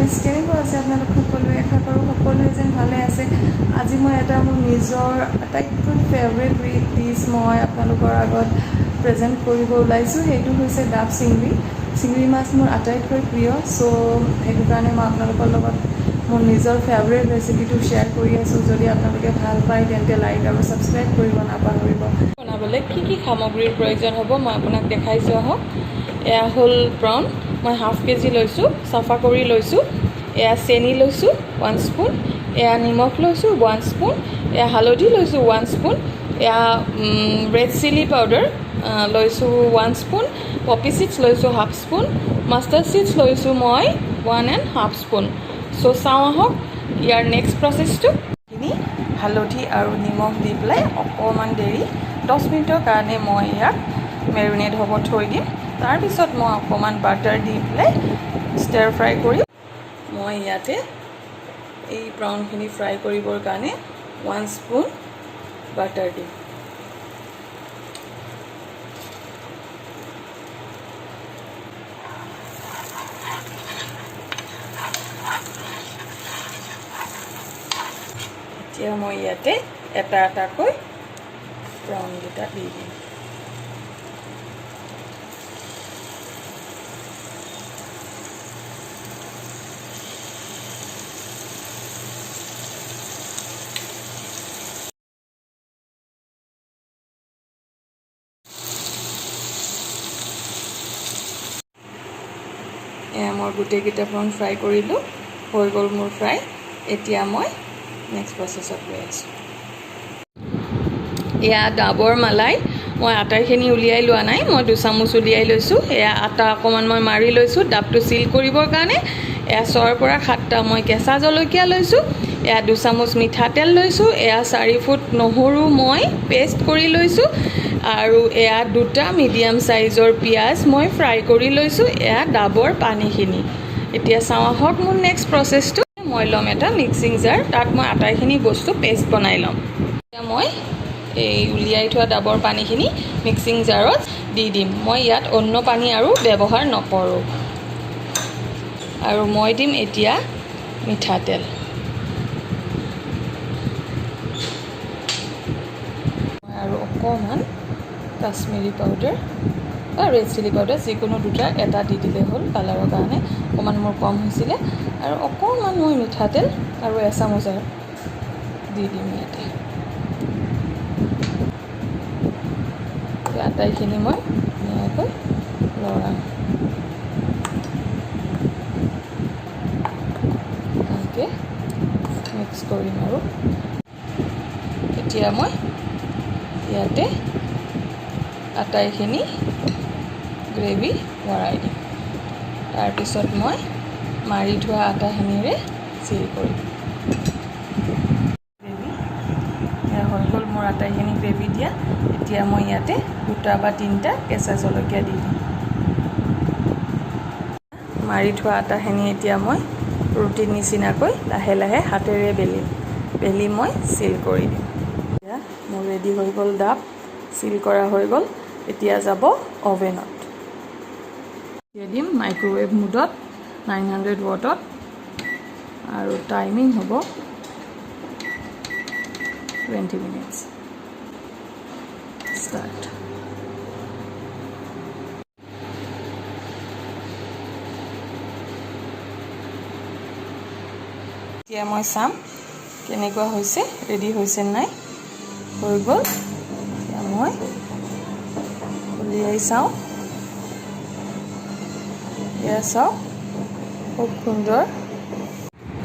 Guys, কেনেকুৱা আছে আপোনালোক সকলোৱে? আশা কৰোঁ সকলোৱে যেন ভালে আছে। আজি মই এটা মোৰ নিজৰ আটাইতকৈ ফেভৰেট ডিছ মই আপোনালোকৰ আগত প্ৰেজেণ্ট কৰিব ওলাইছোঁ। সেইটো হৈছে ডাব চিংৰি। চিংৰি মাছ মোৰ আটাইতকৈ প্ৰিয়, চ' সেইটো কাৰণে মই আপোনালোকৰ লগত মোৰ নিজৰ ফেভৰেট ৰেচিপিটো শ্বেয়াৰ কৰি আছোঁ। যদি আপোনালোকে ভাল পায় তেন্তে লাইক আৰু ছাবস্ক্ৰাইব কৰিব নাপাহৰিব। বনাবলৈ কি কি সামগ্ৰীৰ প্ৰয়োজন হ'ব মই আপোনাক দেখাইছোঁ আহক। এয়া হ'ল প্ৰন, মই হাফ কেজি লৈছোঁ, চাফা কৰি লৈছোঁ। এয়া চেনি লৈছোঁ 1 স্পুন, এয়া নিমখ লৈছোঁ 1 স্পুন, এয়া হালধি লৈছোঁ 1 স্পুন, এয়া ৰেড চিলি পাউডাৰ লৈছোঁ 1 স্পুন, পপি চিডছ লৈছোঁ হাফ স্পুন, মাষ্টাৰ্ড চিডছ লৈছোঁ মই 1½ স্পুন। চ' চাওঁ আহক ইয়াৰ নেক্সট প্ৰচেছটো। হালধি আৰু নিমখ দি পেলাই অকণমান দেৰি 10 মিনিটৰ কাৰণে মই ইয়াক মেৰিনেট হ'ব থৈ দিম। তাৰপিছত মই অকণমান বাটাৰ দি পেলাই ষ্টাৰ ফ্ৰাই কৰিম। মই ইয়াতে এই প্ৰাউনখিনি ফ্ৰাই কৰিবৰ কাৰণে 1 স্পুন বাটাৰ দিম। এতিয়া মই ইয়াতে এটা এটাকৈ প্ৰাউনকেইটা দি দিম। এয়া মই গোটেইকেইটা প্ৰাউন ফ্ৰাই কৰিলোঁ, হৈ গ'ল মোৰ ফ্ৰাই। এতিয়া মই নেক্সট প্ৰচেছত গৈ আছোঁ। এয়া ডাবৰ মালাই, মই আটাইখিনি উলিয়াই লোৱা নাই, মই 2 চামুচ উলিয়াই লৈছোঁ। এয়া আটা অকণমান মই মাৰি লৈছোঁ ডাবটো চিল কৰিবৰ কাৰণে। এয়া 6ৰ পৰা 7টা মই কেঁচা জলকীয়া লৈছোঁ। এয়া 2 চামুচ মিঠাতেল লৈছোঁ। এয়া 4 ফুট নহৰু মই পেষ্ট কৰি লৈছোঁ। আৰু এয়া 2টা মিডিয়াম চাইজৰ পিঁয়াজ মই ফ্ৰাই কৰি লৈছোঁ। এয়া ডাবৰ পানীখিনি। এতিয়া চাওঁ আহক মোৰ নেক্সট প্ৰচেছটো। মই ল'ম এটা মিক্সিং জাৰ, তাত মই আটাইখিনি বস্তু পেষ্ট বনাই ল'ম। এতিয়া মই এই উলিয়াই থোৱা ডাবৰ পানীখিনি মিক্সিং জাৰত দি দিম। মই ইয়াত অন্য পানী আৰু ব্যৱহাৰ নকৰোঁ। আৰু মই দিম এতিয়া মিঠাতেল। আৰু অকণমান কাশ্মীৰী পাউডাৰ বা ৰেড চিলি পাউডাৰ, যিকোনো দুটা এটা দি দিলে হ'ল কালাৰৰ কাৰণে। অকণমান মোৰ কম হৈছিলে। আৰু অকণমান মই মিঠাতেল আৰু এচামুচ দি দিম ইয়াতে। আটাইখিনি মই ধুনীয়াকৈ লৰাম। ভালকৈ মিক্স কৰিম। আৰু এতিয়া মই ইয়াতে আটাইখিনি গ্ৰেভি ভৰাই দিম। তাৰপিছত মই মাৰি থোৱা আটাখিনিৰে চিল কৰিম। গ্ৰেভি এয়া হৈ গ'ল মোৰ আটাইখিনি গ্ৰেভি দিয়া। এতিয়া মই ইয়াতে 2টা বা 3টা কেঁচা জলকীয়া দি দিম। মাৰি থোৱা আটাখিনি এতিয়া মই ৰুটিৰ নিচিনাকৈ লাহে লাহে হাতেৰে বেলি মই চিল কৰি দিম। এতিয়া মোৰ ৰেডি হৈ গ'ল ডাব, চিল কৰা হৈ গ'ল। এতিয়া যাব অভেনত। দি দিম মাইক্ৰ'ৱেভ মোডত 900 ৱাটত। আৰু টাইমিং হ'ব 20 মিনিটছ। ষ্টাৰ্ট। এতিয়া মই চাম কেনেকুৱা হৈছে, ৰেডি হৈছে নাই। হৈ গ'ল। এতিয়া মই উলিয়াই চাওঁ। এয়া চাওক, খুব সুন্দৰ।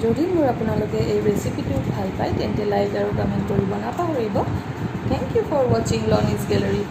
যদি মোৰ আপোনালোকে এই ৰেচিপিটো ভাল পায় তেন্তে লাইক আৰু কমেণ্ট কৰিব নাপাহৰিব। থেংক ইউ ফৰ ৱাচিং লনিজ গেলাৰী।